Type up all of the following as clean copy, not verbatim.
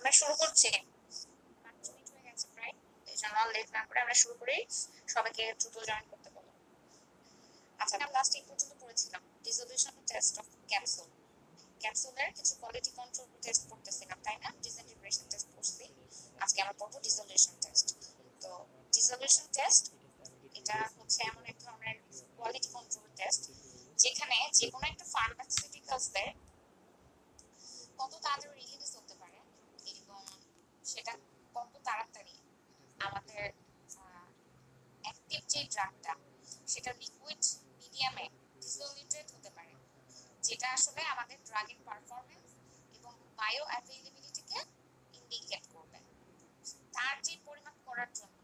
আমরা শুরু করছি। 5 মিনিট হয়ে গেছে প্রায়, এই জন্য লেট না করে আমরা শুরু করি। সবাইকে দ্রুত জয়েন করতে বলো। আচ্ছা, আমরা লাস্ট এই পর্যন্ত পড়েছিলাম ডিসোলিউশন টেস্ট অফ ক্যাপসুল। ক্যাপসুলের কিছু কোয়ালিটি কন্ট্রোল টেস্ট করতেছিলাম, তাই না? ডিসইন্টিগ্রেশন টেস্ট করছি। আজকে আমরা পড়বো ডিসোলিউশন টেস্ট। তো ডিসোলিউশন টেস্ট এটা হচ্ছে এমন এক ধরনের কোয়ালিটি কন্ট্রোল টেস্ট যেখানে যে কোনো একটা ফার্মাসিউটিক্যালসের কত তাড়াতাড়ি রিলিজ হতে পারে এবং সেটা কত তাড়াতাড়ি আমাদের অ্যাক্টিভ যে ড্রাগটা সেটা লিকুইড মিডিয়ামে ডিসোলিউটেড হতে পারে, যেটা আসলে আমাদের ড্রাগের পারফরম্যান্স এবং বায়ো অ্যাভেইলেবিলিটিকে ইন্ডিকেট করবে। তার যে পরিমাপ করার জন্য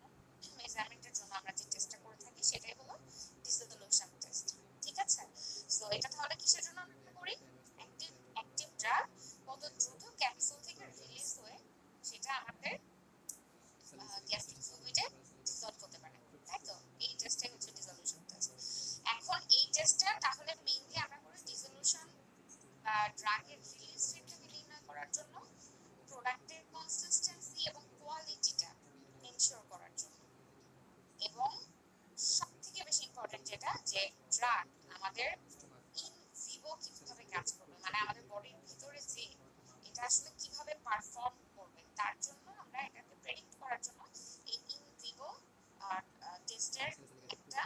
মেজারমেন্টের জন্য আমরা যে টেস্টটা করে থাকি সেটাই হলো ডিসোলিউশন টেস্ট। ঠিক আছে? সো এটা তাহলে কিসের জন্য আমরা করি? অ্যাক্টিভ ড্রাগ কত দ্রুত ক্যাপসুল থেকে রিলিজ হয়ে সেটা আমাদের গ্যাস্ট্রিক ফ্লুইডে ডিসলভ হতে পারে, তাই তো? এই টেস্টটাই হচ্ছে ডিসোলিউশন টেস্ট। এখন এই টেস্টটা তাহলে মেইনলি আমরা করি ডিসোলিউশন বা ড্রাগের রিলিজ রেটটাকে নির্ণয় করার জন্য, প্রোডাক্টের কনসিস্টেন্সি এবং কোয়ালিটিটা এনশিওর করার জন্য, এবং সবথেকে বেশি ইম্পর্টেন্ট যেটা যে ড্রাগ আমাদের ইন ভিভো কিভাবে কাজ করবে, মানে আমাদের বডির ভিতরে যে এটা আসলে কিভাবে পারফর্ম করবে তার জন্য আমরা এটাকে প্রেডিক্ট করার জন্য এই ইন ভিভো টেস্টের একটা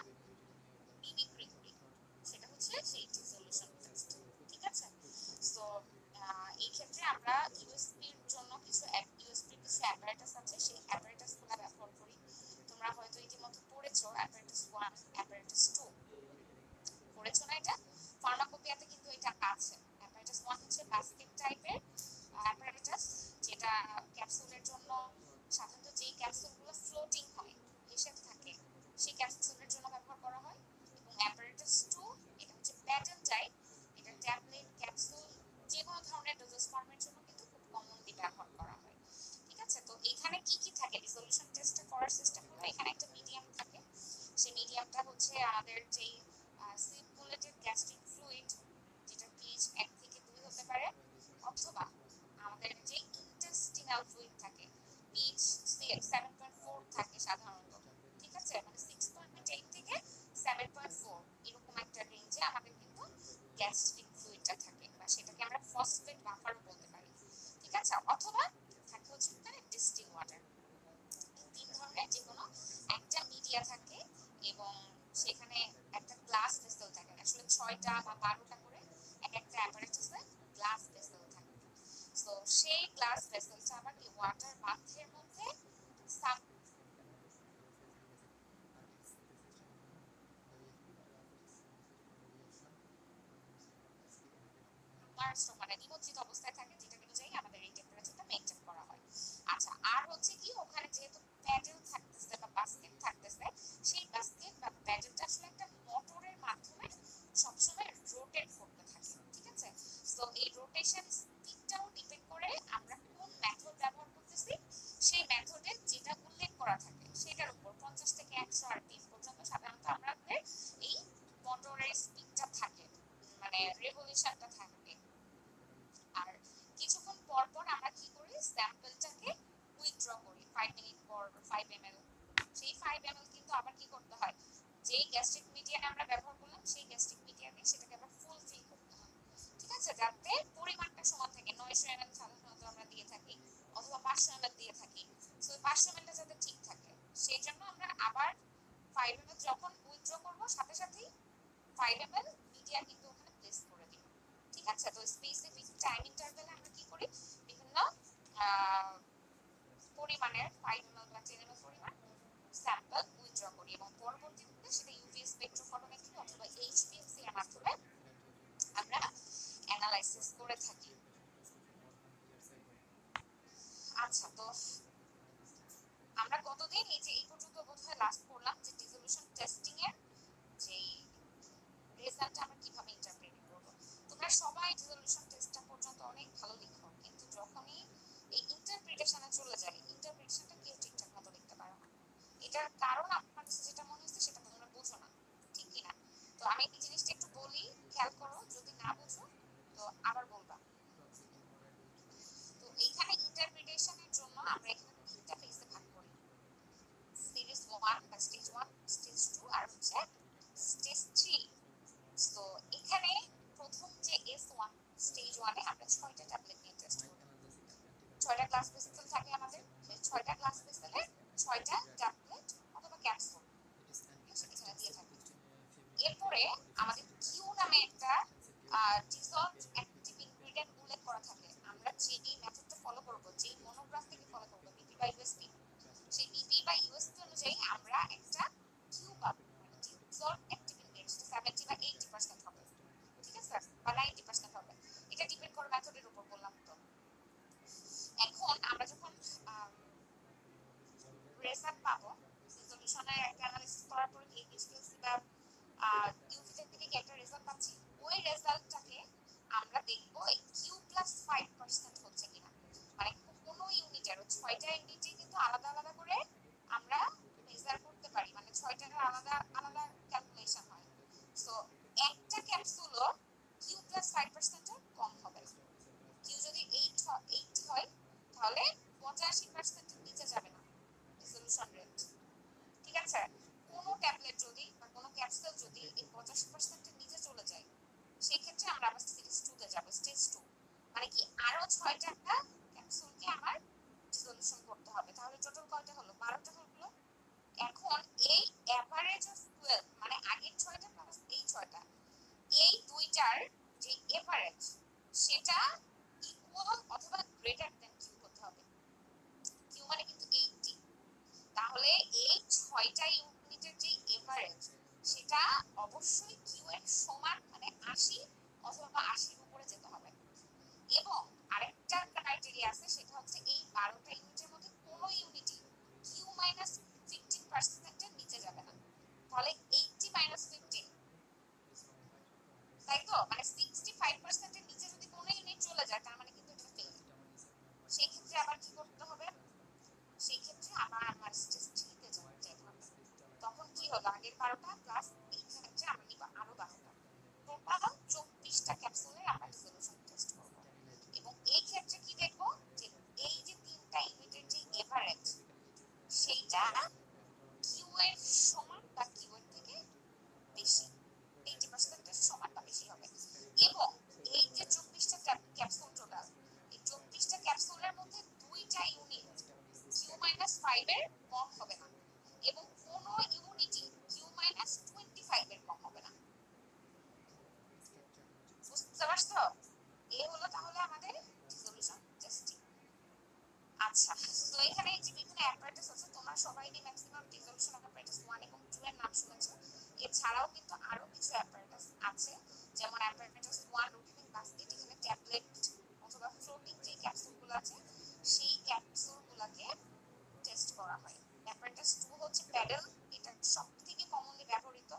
মিমিক্রি করি, সেটা হচ্ছে সেই ডিসোলিউশন টেস্ট। ঠিক আছে? সো এই ক্ষেত্রে আমরা ইউএসপির জন্য কিছু ইউএসপির কিছু অ্যাপারেটাস আছে, সেই অ্যাপারেটাসগুলো ব্যবহার করি। তোমরা হয়তো ইতিমধ্যে পড়েছো অ্যাপারেটাস 1, অ্যাপারেটাস 2 পড়েছো না? এটা ফার্মাকোপিয়াতে কিন্তু এটা আছে। অ্যাপারেটাস 1 হচ্ছে বাস্কেট টাইপের অ্যাপারেটাস, যেটা ক্যাপসুলের জন্য সাধারণত যেই ক্যাপসুলগুলো ফ্লোটিং হয়, ভেসে থাকে, সেই ক্যাপসুলের জন্য ব্যবহার করা হয়। এবং অ্যাপারেটাস 2 এটা হচ্ছে প্যাটেল টাইপ, এটা ট্যাবলেট ক্যাপসুল যে কোনো ধরনের ডোজেস ফর্মের জন্য কিন্তু খুব কমনলি ব্যবহার করা হয়। ঠিক আছে? তো এখানে কি কি থাকে ডিসোলিউশন টেস্টটা করার সিস্টেম হলো, এখানে একটা মিডিয়াম থাকে। সেই মিডিয়ামটা হচ্ছে আমাদের যেই সিরকুলেটেড গ্যাস্ট্রিক ফ্লুইড, যেটা পিএইচ 1 থেকে 2 হতে পারে, অথবা আমাদের যে ইন্টেস্টিনাল ফ্লুইড থাকে পিএইচ 7.4 থাকে সাধারণত। ঠিক আছে? মানে 6.8 থেকে 7.4 এরকম একটা রেঞ্জে আমাদের কিন্তু গ্যাস্ট্রিক ফ্লুইডটা থাকে, বা সেটাকে আমরা ফসফেট বাফারও বলতে পারি। ঠিক আছে? অথবা থাকে হচ্ছে এখানে ডিস্টিল ওয়াটার। তিন ধরনের যে কোনো একটা মিডিয়া থাকে এবং সেখানে একটা গ্লাস ভেসেল থাকে, আসলে 6টা বা 12টা করে এক একটা অ্যাপারেটাসে গ্লাস ভেসেল থাকে। সো সেই গ্লাস ভেসেলটা আবার কি ওয়াটার বাথের মধ্যে মানে নিমজ্জিত অবস্থায় থাকে, যেটা অনুযায়ী আমাদের এই টেম্পারেচারটা মেইনটেইন করা হয়। আচ্ছা, আর হচ্ছে কি ওখানে যেহেতু প্যাডেল থাকতেছে বা বাস্কেট থাকতেছে, সেই বাস্কেট বা প্যাডেলটা আসলে একটা মোটরের মাধ্যমে সবসময় রোটেট করতে থাকে। ঠিক আছে? সো এই রোটেশন স্পিডটাও ডিপেন্ড করে আমরা কোন মেথড ব্যবহার করতেছি, সেই মেথডে যেটা উল্লেখ করা থাকে সেটার উপর 50 থেকে 100 আরপিএম পর্যন্ত সাধারণত আমাদের এই মোটরের স্পিডটা থাকে, মানে রেভলিউশনটা থাকে। আর কিছুক্ষণ পর পর আমরা কি করি, স্যাম্পলটাকে উইথড্র করি 5 মিনিট পর 5 ml। সেই 5 ml কিন্তু আবার কি করতে হয়, যেই গ্যাস্ট্রিক মিডিয়ামে আমরা ব্যবহার করলাম সেই গ্যাস্ট্রিক মিডিয়ামে সেটাকে আবার ফুল ফিল করতে হয়। ঠিক আছে? যাতে পরিমাণটা সমান থাকে। 900 ml সাধারণত আমরা দিয়ে থাকি, অথবা 500 ml দিয়ে থাকি। সো 500 ml যাতে ঠিক থাকে সেই জন্য আমরা আবার 5 ml যখন উইথড্র করব সাথে সাথেই 5 ml মিডিয়া কিন্তু ওখানে প্লেস করে দিই। ঠিক আছে? তো স্পেসিফিক টাইম ইন্টারভ্যালে আমরা কি করি, বিভিন্ন পরিমাণের 5 ml বা 10 ml পরিমাণ স্যাম্পল উইথড্র করি এবং পরবর্তীতে সেটা ইউভি স্পেকট্রোফটোমেট্রি অথবা এইচপিএলসি এর মাধ্যমে আমরা অ্যানালাইসিস করে থাকি। আচ্ছা, তো আমরা কতদিন এই যে এই পর্যন্ত বোধহয় লাস্ট পড়লাম যে ডিসোলিউশন টেস্টিং এর যে রেজাল্টটা আমরা কিভাবে ইন্টারপ্রেট করব। তোমরা সবাই ডিসোলিউশন টেস্টটা পর্যন্ত অনেক ভালো লিখো, কিন্তু যখনই এই ইন্টারপ্রিটেশনে চলে যায়, ইন্টারপ্রিটেশনটা কেউ ঠিকঠাক মতো লিখতে পারে না। এটার কারণ আমার কাছে যেটা মনে হচ্ছে সেটা তোমরা বোঝো না, ঠিক কিনা? তো আমি এই জিনিসটা একটু বলি, খেয়াল করো, যদি না বুঝো তো আবার বলবা। তো এইখানে ইন্টারপ্রিটেশন হচ্ছে স্টেজ 3। তো এখানে প্রথম যে S1 স্টেজ 1 এ আমরা 6টা ট্যাবলেট নিয়ে টেস্ট করব। 6টা গ্লাস ভেসেল থাকে আমাদের, সেই 6টা গ্লাস ভেসেলে 6টা ট্যাবলেট অথবা ক্যাপসুল এখানে দিয়ে থাকি। এরপরে আমাদের কিউ নামে একটা ডিসলভড অ্যাক্টিভ ইনগ্রেডিয়েন্ট উল্লেখ করা থাকে। আমরা যেই মেথডটা ফলো করব, যেই মনোগ্রাফ থেকে ফলো করব, বিপি বা ইউএসপি, সেই বিপি বা ইউএসপি অনুযায়ী আমরা একটা কিউ পাবো, মানে ডিসলভড অ্যাক্টিভ ইনগ্রেডিয়েন্ট 70 বা 80% হবে, ঠিক আছে, বা 90% হবে। এটা ডিপেন্ড করে মেথডের উপর, বললাম তো। এখন আমরা যখন রেজাল্ট পাবো, রেজলিউশনের একটা অ্যানালিসিস করার পরে এইচপিএলসি বা ইউভি থেকে একটা রেজাল্ট পাচ্ছি, ওই রেজাল্টটাকে আমরা দেখবো কিউ প্লাস 5% হচ্ছে কিনা। মানে কোন ইউনিটের 6টা ইউনিটে কিন্তু আলাদা আলাদা করে আমরা মেজার করতে পারি, মানে 6টার আলাদা আলাদা ক্যালকুলেশন হয়। সো একটা ক্যাপসুলও কিউ প্লাস 5% এর কম হবে না। কিউ যদি 80 হয় তাহলে 85% এর নিচে যাবে না রেজলিউশন রেট, ঠিক আছে। কোন ট্যাবলেট যদি বা কোন ক্যাপসুল যদি এই 85% এর নিচে চলে যায়, সেই ক্ষেত্রে আমরা আবার স্টেজ 2 তে যাব। স্টেজ 2 মানে কি আরো 6টা ক্যাপসুলকে আমার রেজলিউশন করতে হবে। তাহলে টোটাল কয়টা হলো? 12টা হলো। এখন এই এভারেজ অফ 12 মানে আগের 6টা প্লাস এই 6টা, এই দুইটার যে এভারেজ সেটা ইকুয়াল অথবা গ্রেটার দ্যান কিউ হতে হবে। কিউ মানে কিন্তু 80। তাহলে এই 6টা ইউনিটের যে এভারেজ সেটা অবশ্যই কিউ এর সমান, মানে 80 অথবা 80 এর উপরে যেতে হবে। এবং আরেকটা ক্রাইটেরিয়া আছে, সেটা হচ্ছে এই 12টা ইউনিটের মধ্যে কোন ইউনিটই কিউ মাইনাস 15% এর নিচে যাবে না। তাহলে 80 মাইনাস 15, তাই তো, মানে 65% এর নিচে যদি কোনো ইউনিট চলে যায় তার মানে কিন্তু এটা ফেল। সেই ক্ষেত্রে আবার কি করতে হবে? সেই ক্ষেত্রে আবার আমার স্টেজ 3 তে যেতে হবে। তখন কি হলো? আগের 12টা প্লাস এই ক্ষেত্রে আমরা নিব আরো 12টা, টোটাল 24টা ক্যাপসুলের আমরা রেজলিউশন টেস্ট করব। এবং এই ক্ষেত্রে কি দেখব? যে এই যে তিনটা ইউনিটের যে এভারেজ সেইটা কিউ এর সমান বা কিউ এর থেকে বেশি, 80% এর সমান বা বেশি হবে। এবং এই যে 24টা ক্যাপসুল টোটাল, এই 24টা ক্যাপসুলের মধ্যে দুইটা ইউনিট কিউ মাইনাস 5 এর কম হবে না, এবং কোন ইউনিটই কিউ মাইনাস 25 এর কম হবে না। বুঝতে পারছো? এই হলো তাহলে আমাদের রেজলিউশন টেস্টিং। আচ্ছা, তো এখানে যে বিভিন্ন অ্যাপারেটাস আছে, তোমরা সবাই ম্যাক্সিমাম রেজলিউশন অ্যাপারেটাস 1 এবং 2 এর নাম শুনেছো। এছাড়াও কিন্তু আরো কিছু অ্যাপারেটাস আছে, যেমন অ্যাপারেটাস 1 রুটিন বাস্কেট, এখানে ট্যাবলেট অথবা ফ্লোটিং যে ক্যাপসুলগুলো আছে সেই ক্যাপসুলগুলোকে টেস্ট করা হয়। অ্যাপারেটাস 2 হচ্ছে প্যাডেল, এটা সবথেকে কমনলি ব্যবহৃত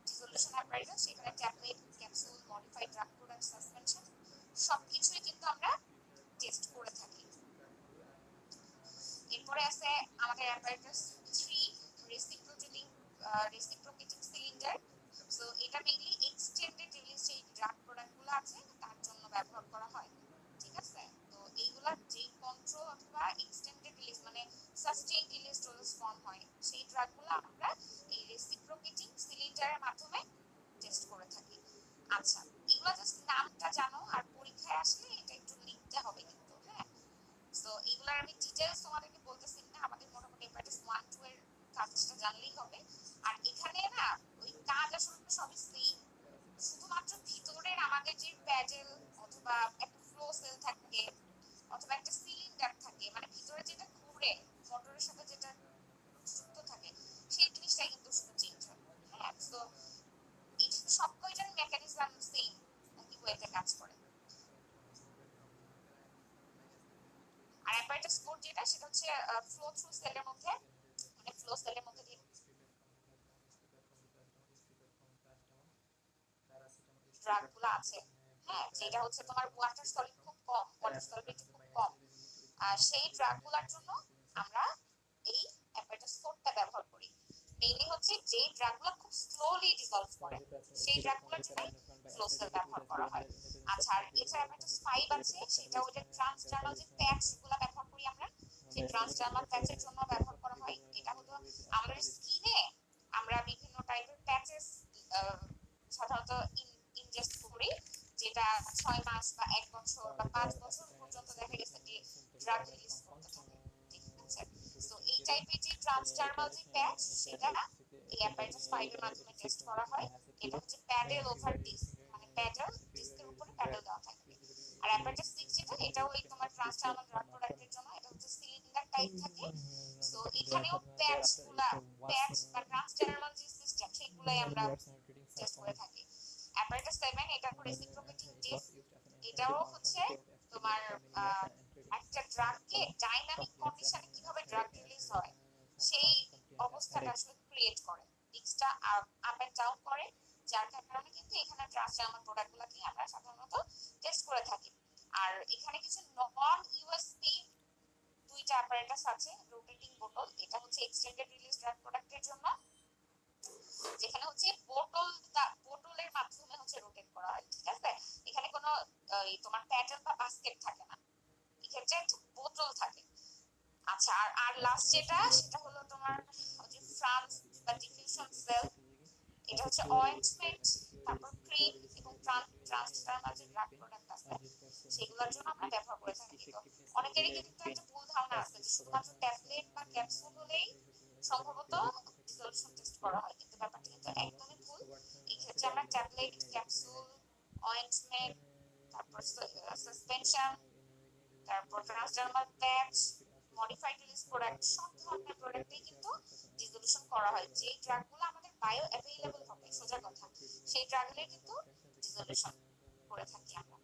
রেজলিউশন অ্যাপারেটাস। সেখানে tablet, capsule, modified drug product, suspension সবকিছুই কিন্তু আমরা টেস্ট করে থাকি। এরপরে আছে আমাদের অ্যাপারেটাস 3 রেসিপ্রোকেটিং সিলিন্ডার। সো এটা মেইনলি এক্সটেন্ডেড রিলিজ যে ড্রাগ প্রোডাক্টগুলো আছে তার জন্য ব্যবহার করা হয়, ঠিক আছে। তো এইগুলা যে কন্ট্রোল অথবা এক্সটেন্ডেড রিলিজ মানে সাস্টেইন রিলিজ ডোজ ফর্ম হয়, সেই ড্রাগগুলো আমরা এই রেসিপ্রোকেটিং সিলিন্ডারের মাধ্যমে টেস্ট করে থাকি। আচ্ছা, এগুলা জাস্ট নামটা জানো, আর পরীক্ষায় আসলে এটা একটু লিখতে হবে কিন্তু, হ্যাঁ। সো এগুলার আমি ডিটেইলস তোমাদেরকে বলতেছি না, আমাদের মোটামুটি হ্যাপাটাইটিস 1 2 এর কাজটা জানলেই হবে। আর এখানে না ওই কাজ আসলে সবই সেম, শুধুমাত্র ভিতরের আমাদের যে প্যাডেল অথবা একটা ফ্লো সেল থাকে অথবা একটা সিলিন্ডার থাকে, মানে ভিতরে যেটা ঘুরে মোটরের সাথে যেটা যুক্ত থাকে, সেই জিনিসটাই কিন্তু শুধু চেঞ্জ হয়, হ্যাঁ। সো এই সব কয়টার মেকানিজম সেম, একই ওয়েতে কাজ করে। আর অ্যাপারেটাস 4 যেটা, সেটা হচ্ছে ফ্লো থ্রু সেলের মধ্যে, মানে ফ্লো সেলের মধ্যে দিয়ে ড্রাগগুলো আছে, হ্যাঁ, যেটা হচ্ছে তোমার ওয়াটার সলিড খুব কম, ওয়াটার সলিড খুব কম, আর সেই ড্রাগগুলোর জন্য আমরা এই অ্যাপারেটাস 4টা ব্যবহার করি। মেইনলি হচ্ছে যে ড্রাগগুলো খুব স্লোলি ডিসলভ করে সেই ড্রাগগুলোর জন্য ফ্লো সেল ব্যবহার করা হয়। আচ্ছা, আর এছাড়া অ্যাপারেটাস 5 আছে, সেটা ওই যে ট্রান্সডার্মাল যে প্যাচগুলো ব্যবহার করি আমরা, সেই ট্রান্সডার্মাল প্যাচের জন্য ব্যবহার করা হয়। এটা হলো আমাদের স্কিনে আমরা বিভিন্ন টাইপ যে সাধারণত ইনজেস্ট করি, যেটা 6 মাস বা 1 বছর বা 5 বছর পর্যন্ত দেখা গেছে যে ড্রাগ রিলিজ করতে থাকে, ঠিক আছে? তো এই টাইপের যে ট্রান্সডার্মাল যে প্যাচ, সেটা এই অ্যাপারেটাস 5 এর মাধ্যমে টেস্ট করা হয়। এটা হচ্ছে প্যাডেল ওভার ডিস্ক, মানে প্যাডেল ডিস্কের উপরে প্যাডেল দেওয়া থাকে। আর অ্যাপারেটাস 6 যেটা, এটা ওই তোমার ট্রান্সডার্মাল ড্রাগ প্রোডাক্টের জন্য, এটা হচ্ছে সিলিন্ডার টাইপ থাকে। তো এখানেও প্যাচ বা ট্রান্সডার্মাল যে সিস্টেম, সেগুলাই আমরা টেস্ট করে থাকি। অ্যাপারেটাস 7 এটা রেসিপ্রোকেটিং ডিস্ক, এটাও হচ্ছে তোমার একটা ড্রাগকে ডাইনামিক কন্ডিশনে কিভাবে ড্রাগ রিলিজ হয় সেই অবস্থাটা আসলে ক্রিয়েট করে, ডিস্কটা আপ এন্ড ডাউন করে, যার কারণে কিন্তু এখানে ট্রান্সডার্মাল প্রোডাক্টগুলোকে আমরা সাধারণত টেস্ট করে থাকি। আর এখানে কিছু নন ইউএসপি দুইটা অ্যাপারেটাস আছে, রোটেটিং বোটল, এটা হচ্ছে এক্সটেন্ডেড রিলিজ ড্রাগ প্রোডাক্টের জন্য, যেখানে হচ্ছে বোটলের মাধ্যমে হচ্ছে রোটেট করা হয়, ঠিক আছে? এখানে কোনো তোমার প্যাডেল বা বাস্কেট থাকে না, এক্ষেত্রে একটা বোতল থাকে। আচ্ছা, আর লাস্ট যেটা, সেটা হলো তোমার যে ফ্রান্স বা ডিফিউশন সেল, এটা হচ্ছে অয়েন্টমেন্ট, তারপর ক্রিম এবং ট্রান্সডার্মাল যে ড্রাগ প্রোডাক্ট আছে সেগুলোর জন্য আমরা ব্যবহার করে থাকি। তো অনেকেরই কিন্তু একটা ভুল ধারণা আছে যে শুধুমাত্র ট্যাবলেট বা ক্যাপসুল হলেই সম্ভবত ডিসলুশন টেস্ট করা হয়, কিন্তু ব্যাপারটা কিন্তু একদমই ভুল। এই ক্ষেত্রে আমরা ট্যাবলেট, ক্যাপসুল, অয়েন্টমেন্ট, তারপর সাসপেনশন, তারপর ট্রান্সডার্মাল প্যাচ, মডিফাইড রিলিজ প্রোডাক্ট, সব ধরনের প্রোডাক্টেই কিন্তু ডিসলুশন করা হয়। যে ড্রাগগুলো আমাদের বায়ো অ্যাভেইলেবল হবে, সোজা কথা, সেই ড্রাগগুলো কিন্তু ডিসলুশন করে থাকি আমরা।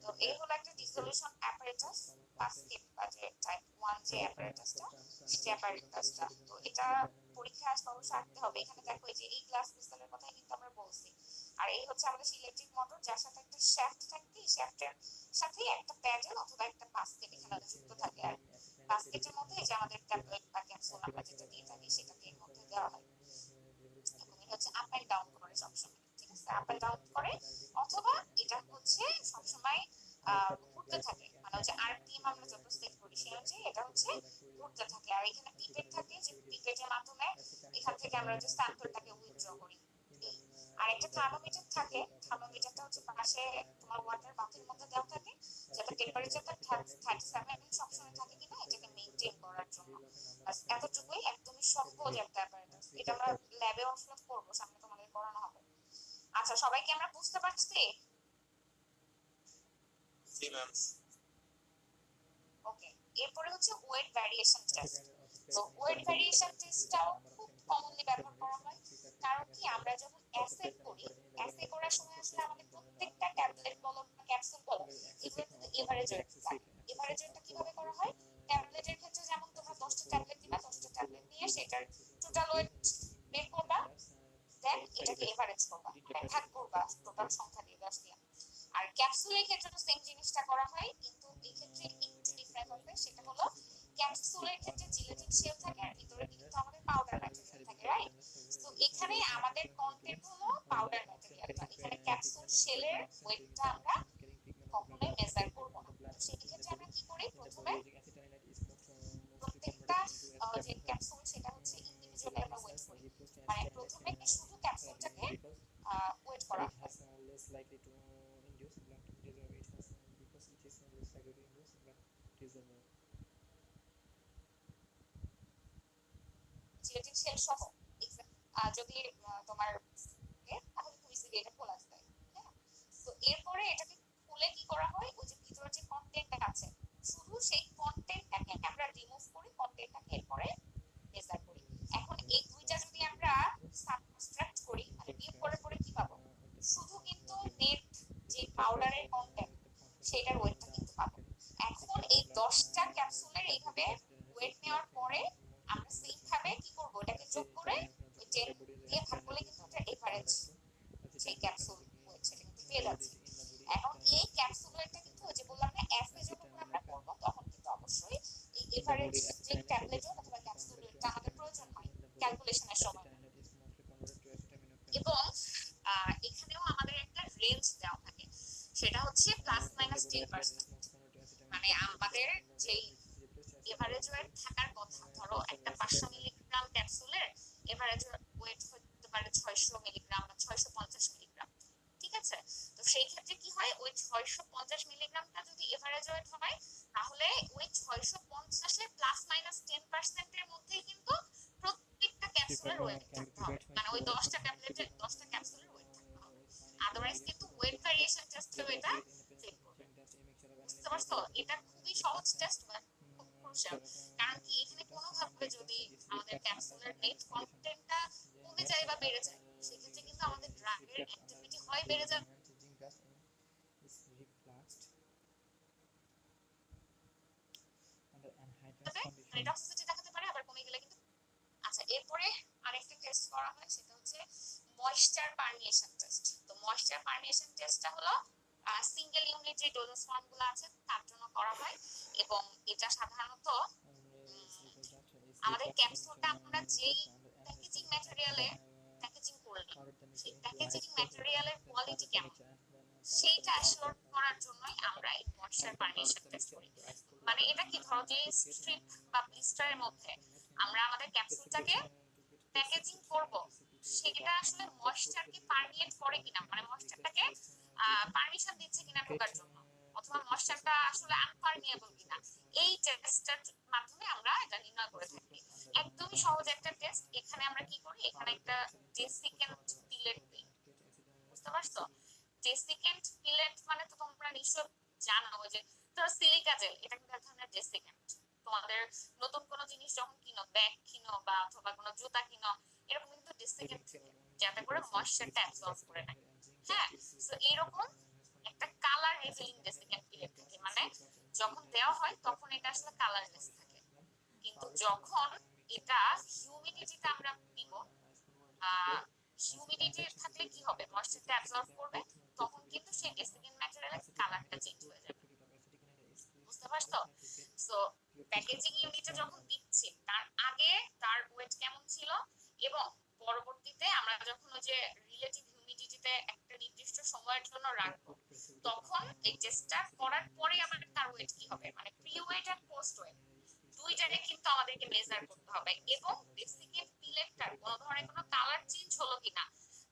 তো এই হলো একটা ডিসলুশন অ্যাপারেটাস বাস্কেট বা যে টাইপ 1 যে অ্যাপারেটাসটা, সেই অ্যাপারেটাসটা। তো এটা পরীক্ষায় আসলে অবশ্যই আঁকতে হবে। এখানে দেখো এই যে এই গ্লাস ক্রিস্টালের কথাই কিন্তু আমরা বলছি। আর এই হচ্ছে আমাদের সেই ইলেকট্রিক মোটর, যার সাথে একটা শ্যাফট থাকে, এই শ্যাফটের সাথে একটা প্যাডেল অথবা একটা বাস্কেট এখানে যুক্ত থাকে। আর বাস্কেটের মধ্যে যে আমাদের ট্যাবলেট বা ক্যাপসুল আমরা যেটা দিয়ে থাকি সেটাকে এর মধ্যে দেওয়া হয়, এবং এটা হচ্ছে আপ এন্ড ডাউন করে সবসময়, ঠিক আছে? আপ এন্ড ডাউন করে, অথবা এটা হচ্ছে সবসময় ঘুরতে থাকে, মানে হচ্ছে আরপিএম আমরা যত সেট করি সেই অনুযায়ী এটা হচ্ছে ঘুরতে থাকে। আর এখানে পিপেট থাকে, যে পিপেটের মাধ্যমে এখান থেকে আমরা যে স্যাম্পলটাকে উইথড্র করি। আর একটা থার্মোমিটার থাকে, থার্মোমিটারটা হচ্ছে পাশে তোমার ওয়াটার বাথের মধ্যে দেওয়া থাকে, যাতে টেম্পারেচারটা 37 সবসময় থাকে কিনা এটাকে মেইনটেইন করার জন্য। বাস এতটুকুই, একদমই সহজ একটা অ্যাপারেটাস। এটা আমরা ল্যাবে আসলে করব, সামনে তোমাদের করানো হবে। আচ্ছা, সবাইকে আমরা বুঝতে পারছি? জি ম্যাম। ওকে, এরপরে হচ্ছে ওয়েট ভ্যারিয়েশন টেস্ট। তো ওয়েট ভ্যারিয়েশন টেস্টটাও খুব কমনলি ব্যবহার করা হয়, কারণ কি আমরা যখন অ্যাসে করি, অ্যাসে করার সময় আসলে আমাদের প্রত্যেকটা ট্যাবলেট বলো বা ক্যাপসুল বলো, এগুলো কিন্তু এভারেজ ওয়েট লাগে। এভারেজ ওয়েটটা কিভাবে করা হয়? ট্যাবলেটের ক্ষেত্রে যেমন তোমরা 10টা ট্যাবলেট দিবা, 10টা ট্যাবলেট নিয়ে সেটার টোটাল ওয়েট বের করবা, দেন এটাকে এভারেজ করবা, মানে ভাগ করবা টোটাল সংখ্যা দিয়ে 10 দিয়ে। আর ক্যাপসুলের ক্ষেত্রে তো সেম জিনিসটা করা হয়, কিন্তু এই ক্ষেত্রে একটু ডিফারেন্ট হবে। সেটা হলো ক্যাপসুলের ক্ষেত্রে জিলেটিন শেল থাকে আর ভিতরে কিন্তু আমাদের পাউডার ম্যাটেরিয়াল থাকে, রাইট? তো এখানে আমাদের কন্টেন্ট হলো পাউডার ম্যাটেরিয়ালটা, এখানে ক্যাপসুল শেলের ওয়েটটা আমরা কখনোই মেজার করব না। তো সেই ক্ষেত্রে আমরা কি করি, প্রথমে প্রত্যেকটা যে ক্যাপসুল সেটা হচ্ছে ইন্ডিভিজুয়ালি আমরা ওয়েট করি, মানে প্রথমে শুধু ক্যাপসুলটাকে ওয়েট করা হয়। জিলেটিন শেল সহ যদি তোমার তাহলে খুব ইজিলি এটা খোলা যায়, হ্যাঁ? তো এরপরে এটাকে খুলে কি করা হয়, ওই যে ভিতরে যে কন্টেন্ট আছে শুধু সেই কন্টেন্টটাকে আমরা রিমুভ করি, কন্টেন্টটাকে এরপরে মেজার করি। এখন এই দুইটা যদি আমরা সাবট্রাক্ট করি, মানে বিয়োগ করে করে কি পাবো, শুধু কিন্তু নেট যে পাউডারের কন্টেন্ট সেটার ওয়েটটা কিন্তু পাবো। এখন এই 10টা ক্যাপসুলের এইভাবে ওয়েট নেওয়ার পরে আমরা সেম ভাবে কি করব, এটাকে যোগ করে ওই 10 দিয়ে ভাগ করলে কিন্তু এটা এভারেজ সেই ক্যাপসুল ওয়েট সেটা কিন্তু পেয়ে যাচ্ছে। এখন এই ক্যাপসুল ওয়েটটা কিন্তু ওই যে বললাম না, অ্যাসে যখন আমরা করব তখন কিন্তু অবশ্যই এই এভারেজ যে ট্যাবলেট অথবা ক্যাপসুল ওয়েটটা আমাদের প্রয়োজন হয় ক্যালকুলেশনের সময়। এবং এখানেও আমাদের একটা রেঞ্জ দেওয়া থাকে, সেটা হচ্ছে +-10%। মানে আমাদের যেই এভারেজ ওয়েট থাকার কথা, ধরো একটা 500 মিলিগ্রাম ক্যাপসুলের এভারেজ ওয়েট হতে পারে 600 মিলিগ্রাম বা 650 মিলিগ্রাম। ঠিক আছে, তো সেই ক্ষেত্রে কি হয়, ওই 650 মিলিগ্রামটা যদি এভারেজ ওয়েট হয় তাহলে ওই 650 এর প্লাস মাইনাস 10% এর মধ্যেই কিন্তু প্রত্যেকটা ক্যাপসুলের ওয়েট থাকতে হবে, মানে ওই 10টা ট্যাবলেটের 10টা ক্যাপসুলের ওয়েট থাকতে হবে। আদারওয়াইজ কিন্তু ওয়েট ভেরিয়েশন টেস্টেও এটা ফেল করবে। বুঝতে পারছো, এটা খুবই সহজ টেস্ট বাট খুব ক্রুশিয়াল। কারণ কি এখানে কোনোভাবে যদি আমাদের ক্যাপসুলের নেট কন্টেন্টটা কমে যায় বা বেড়ে যায়, সেক্ষেত্রে কিন্তু আমাদের ড্রাগের অ্যাক্টিভিটি হয় বেড়ে যাবে, টক্সিসিটি দেখাতে পারে, আবার কমে গেলে কিন্তু। আচ্ছা, এরপরে আরেকটা টেস্ট করা হয়, সেটা হচ্ছে ময়েশ্চার পারমিয়েশন টেস্ট। তো ময়েশ্চার পারমিয়েশন টেস্টটা হলো সিঙ্গেল ইউনিট যে ডোজেস ফর্মগুলো আছে তার জন্য করা হয়, এবং এটা সাধারণত আমাদের ক্যাপসুলটা আমরা যেই প্যাকেজিং ম্যাটেরিয়ালে প্যাকেজিং করলাম সেই প্যাকেজিং ম্যাটেরিয়ালের কোয়ালিটি কেমন সেইটা অ্যাশিওর করার জন্যই আমরা এই ময়েশ্চার পারমিয়েশন টেস্ট করি। মানে এটা কি, ধরো যে স্ট্রিপ বা ব্লিস্টারের মধ্যে আমরা আমাদের ক্যাপসুলটাকে প্যাকেজিং করব, সেটা আসলে ময়েশ্চারকে পারমিয়েট করে কিনা, মানে ময়েশ্চারটাকে পারমিশন দিচ্ছে কিনা ঢোকার জন্য, অথবা ময়েশ্চারটা আসলে আনপারমিয়েবল কিনা, এই টেস্টটার মাধ্যমে আমরা এটা নির্ণয় করে থাকি। একদমই সহজ একটা টেস্ট। এখানে আমরা কি করি, এখানে একটা ডেসিকেন্ট পিলেট দিই। বুঝতে পারছো, ডেসিকেন্ট পিলেট মানে তো তোমরা নিশ্চয় জানো, ওই যে ধরো সিলিকা জেল, এটা কিন্তু এক ধরনের ডেসিকেন্ট। তোমাদের নতুন কোনো জিনিস যখন কিনো, ব্যাগ কিনো বা অথবা কোনো জুতা কিনো, এরকম কিন্তু ডেসিকেন্ট থাকে যাতে করে ময়েশ্চারটা অ্যাবজর্ব করে নেয়। হ্যাঁ, তো এরকম একটা কালার রিভিলিং ডেসিকেন্ট পিলেট থাকে, মানে যখন দেওয়া হয় তখন এটা আসলে কালারলেস থাকে, কিন্তু যখন এটা হিউমিডিটিতে আমরা দিব, হিউমিডিটি থাকলে কি হবে, ময়েশ্চারটা অ্যাবজর্ব করবে, তখন কিন্তু সেই ডেসিকেন্ট ম্যাটেরিয়ালের কালারটা চেঞ্জ হয়ে যাবে। বুঝতে পারছো, সো প্যাকেজিং ইউনিটে যখন দিচ্ছি তার আগে তার ওয়েট কেমন ছিল, এবং পরবর্তীতে আমরা যখন ওই যে রিলেটিভ হিউমিডিটিতে একটা নির্দিষ্ট সময়ের জন্য রাখবো, তখন এই টেস্টটা করার পরে আবার তার ওয়েট কি হবে, মানে প্রি ওয়েট আর পোস্ট ওয়েট দুইটারে কিন্তু আমাদেরকে মেজার করতে হবে, এবং ডেসিকেন্ট পিলেটটার কোনো ধরনের কোনো কালার চেঞ্জ হলো কিনা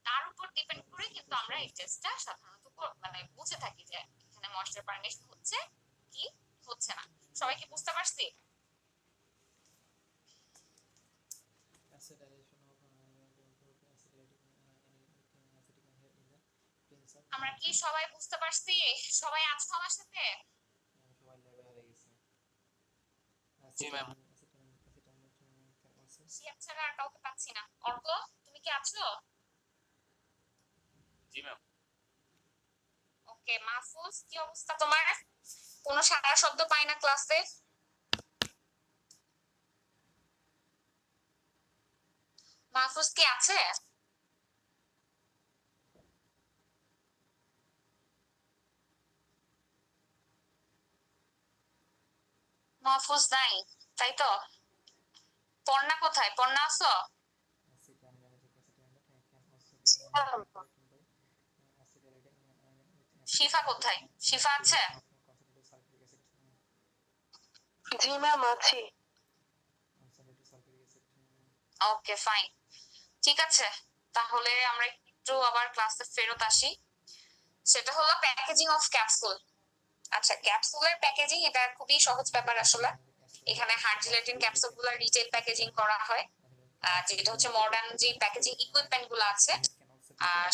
তার উপর ডিপেন্ড করে কিন্তু আমরা এই টেস্টটা সাধারণত মানে বুঝে থাকি যে এখানে ময়েশ্চার পারমিয়েশন হচ্ছে কি হচ্ছে না। সবাই কি বুঝতে পারছি? আমরা কি সবাই বুঝতে পারছি? সবাই আছো আমার সাথে? জি ম্যাম। শিয়াব ছাড়া আর কাউকে পাচ্ছি না। অর্ক, তুমি কি আছো? জি ম্যাম। ওকে, মাহফুজ কি অবস্থা তোমার? কোনো সারা শব্দ পাই না ক্লাসে। মাহফুজ কি আছে? মাহফুজ নাই, তাই তো? পর্ণা কোথায়? পর্ণা আছো? শিফা কোথায়? শিফা আছে? জি ম্যাম আছি। ওকে ফাইন, ঠিক আছে, তাহলে আমরা একটু আবার ক্লাসে ফেরত আসি। সেটা হলো প্যাকেজিং অফ ক্যাপসুল। আচ্ছা, ক্যাপসুলের প্যাকেজিং এটা খুবই সহজ ব্যাপার আসলে। এখানে হার্ড জেলাটিন ক্যাপসুল গুলো রিটেল প্যাকেজিং করা হয়, যেটা হচ্ছে মডার্ন যে প্যাকেজিং ইকুইপমেন্ট গুলো আছে,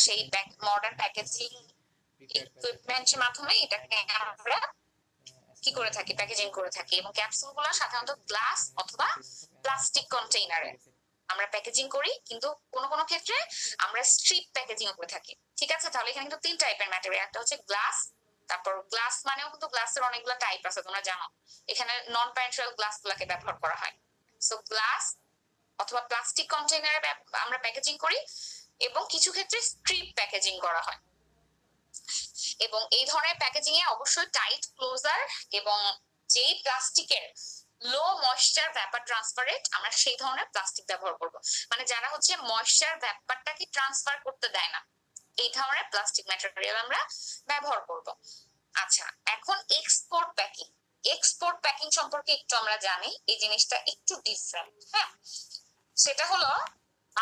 সেই মডার্ন প্যাকেজিং ইকুইপমেন্টের মাধ্যমে এটাকে আমরা কি করে থাকি, প্যাকেজিং করে থাকি, এবং ক্যাপসুল গুলো সাধারণত গ্লাস অথবা প্লাস্টিক কন্টেইনারে আমরা প্যাকেজিং করি, কিন্তু কোনো কোনো ক্ষেত্রে আমরা স্ট্রিপ প্যাকেজিং করে থাকি। ঠিক আছে, তাহলে এখানে কিন্তু তিন টাইপের ম্যাটেরিয়াল, একটা হচ্ছে গ্লাস, তারপর গ্লাস মানেও কিন্তু গ্লাসের অনেকগুলো টাইপ আছে তোমরা জানো, এখানে নন প্যারেন্টাল গ্লাস গুলাকে ব্যবহার করা হয়। সো গ্লাস অথবা প্লাস্টিক কন্টেইনারে আমরা প্যাকেজিং করি, এবং কিছু ক্ষেত্রে স্ট্রিপ প্যাকেজিং করা হয়। এবং এই ধরনের প্যাকেজিং এ অবশ্যই টাইট ক্লোজার, এবং যেই প্লাস্টিকের লো ময়েশ্চার ভ্যাপার ট্রান্সফারেট, আমরা সেই ধরনের প্লাস্টিক ব্যবহার করব, মানে যারা হচ্ছে ময়েশ্চার ভ্যাপারটাকে ট্রান্সফার করতে দেয় না, এই ধরনের প্লাস্টিক ম্যাটেরিয়াল আমরা ব্যবহার করব। আচ্ছা, এখন এক্সপোর্ট প্যাকিং। এক্সপোর্ট প্যাকিং সম্পর্কে একটু আমরা জানি, এই জিনিসটা একটু ডিফারেন্ট। হ্যাঁ, সেটা হলো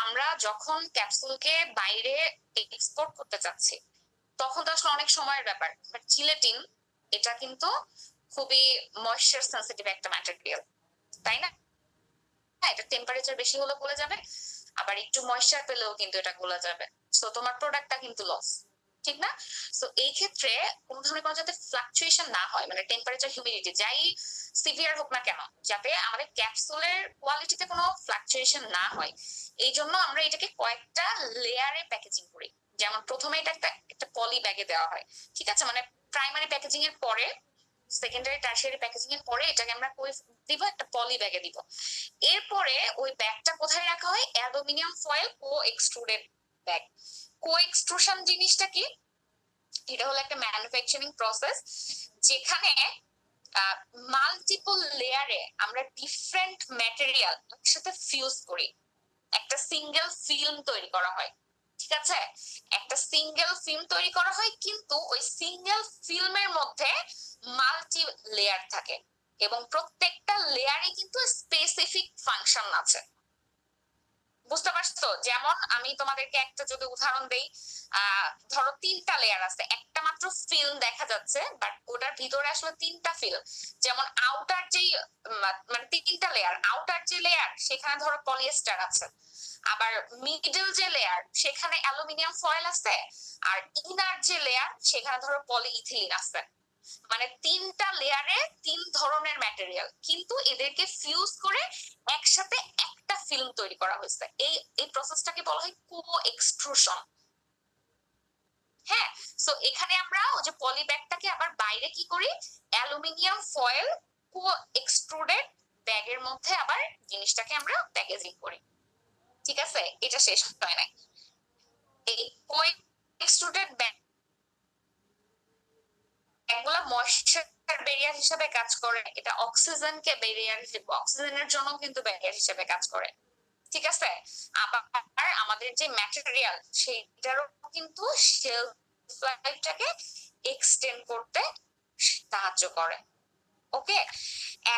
আমরা যখন ক্যাপসুলকে বাইরে এক্সপোর্ট করতে চাচ্ছি তখন তো আসলে অনেক সময়ের ব্যাপার, বাট জিলেটিন এটা কিন্তু খুবই ময়েশ্চার সেন্সিটিভ একটা ম্যাটেরিয়াল, তাই না? হ্যাঁ, এটা টেম্পারেচার বেশি হলে গলে যাবে, আবার একটু ময়েশ্চার পেলেও কিন্তু এটা গলে যাবে। সো তোমার প্রোডাক্টটা কিন্তু লস, ঠিক না? সো এই ক্ষেত্রে কোনো ধরনের কোনো যাতে ফ্লাকচুয়েশন না হয়, মানে টেম্পারেচার হিউমিডিটি যাই সিভিয়ার হোক না কেন, যাতে আমাদের ক্যাপসুলের কোয়ালিটিতে কোনো ফ্লাকচুয়েশন না হয়, এই জন্য আমরা এটাকে কয়েকটা লেয়ারে প্যাকেজিং করি। যেমন প্রথমে এটা একটা পলি ব্যাগে দেওয়া হয়, ঠিক আছে? মানে প্রাইমারি প্যাকেজিং এর পরে, সেকেন্ডারি টারশিয়ারি প্যাকেজিং এর পরে এটাকে আমরা কই দিব, একটা পলি ব্যাগে দিব। এরপরে ওই ব্যাগটা কোথায় রাখা হয়? অ্যালুমিনিয়াম ফয়েল কো এক্সট্রুডেড ব্যাগ। কো এক্সট্রুশন জিনিসটা কি? এটা হলো একটা ম্যানুফ্যাকচারিং প্রসেস যেখানে মাল্টিপল লেয়ারে আমরা ডিফারেন্ট ম্যাটেরিয়াল একসাথে ফিউজ করি, একটা সিঙ্গেল ফিল্ম তৈরি করা হয়, ঠিক আছে? একটা সিঙ্গেল ফিল্ম তৈরি করা হয়, কিন্তু ওই সিঙ্গেল ফিল্মের মধ্যে মাল্টি লেয়ার থাকে এবং প্রত্যেকটা লেয়ারে কিন্তু স্পেসিফিক ফাংশন আছে। বুঝতে পারছো? যেমন আমি তোমাদেরকে একটা যদি উদাহরণ দেই, ধরো তিনটা লেয়ার আছে, একটা মাত্র ফিল্ম দেখা যাচ্ছে, বাট ওটার ভিতরে আসলে তিনটা ফিল্ম। যেমন আউটার যে মানে তিনটা লেয়ার, আউটার যে লেয়ার সেখানে ধরো পলিয়েস্টার আছে, আবার মিডল যে লেয়ার সেখানে অ্যালুমিনিয়াম ফয়েল আছে, আর ইনার যে লেয়ার সেখানে ধরো পলিইথিলিন আছে। মানে তিনটা লেয়ারে তিন ধরনের ম্যাটেরিয়াল, কিন্তু এদেরকে ফিউজ করে একসাথে একটা ফিল্ম তৈরি করা হয়েছে। এই প্রসেসটাকে বলা হয় কো এক্সট্রুশন। হ্যাঁ, সো এখানে আমরা ওই যে পলি ব্যাগটাকে আবার বাইরে কি করি, অ্যালুমিনিয়াম ফয়েল কো এক্সট্রুডেড ব্যাগের মধ্যে আবার জিনিসটাকে আমরা প্যাকেজিং করি, ঠিক আছে? এটা শেষ হয় নাই। এই কো এক্সট্রুডেড ব্যাগ এগুলা ময়েশ্চার ব্যারিয়ার হিসেবে কাজ করে, এটা অক্সিজেনকে ব্যারিয়ার হিসেবে, অক্সিজেনের জন্য কিন্তু ব্যারিয়ার হিসেবে কাজ করে, ঠিক আছে? আবার আমাদের যে ম্যাটেরিয়াল সেইটারও কিন্তু শেলফ লাইফটাকে এক্সটেন্ড করতে সাহায্য করে। ওকে,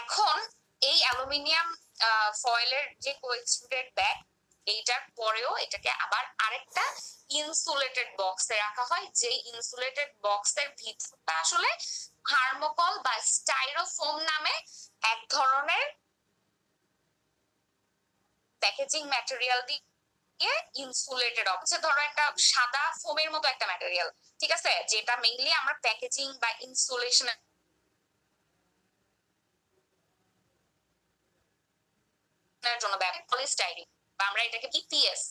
এখন এই অ্যালুমিনিয়াম ফয়েলের যে কোএক্সট্রুডেড ব্যাগ, এইটার পরেও এটাকে আবার আরেকটা ইনসুলেটেড বক্সে রাখা হয়, যে ইনসুলেটেড বক্সের ভিতরটা আসলে থার্মোকল বা স্টাইরোফোম নামে এক ধরনের প্যাকেজিং ম্যাটেরিয়াল দিয়ে ইনসুলেটেড অবস্থা। ধরো একটা সাদা ফোমের মতো একটা ম্যাটেরিয়াল, ঠিক আছে, যেটা মেইনলি আমরা প্যাকেজিং বা ইনসুলেশন জন্য ব্যবহার, পলিস্টাইরিন বা আমরা এটাকে ইপিএস,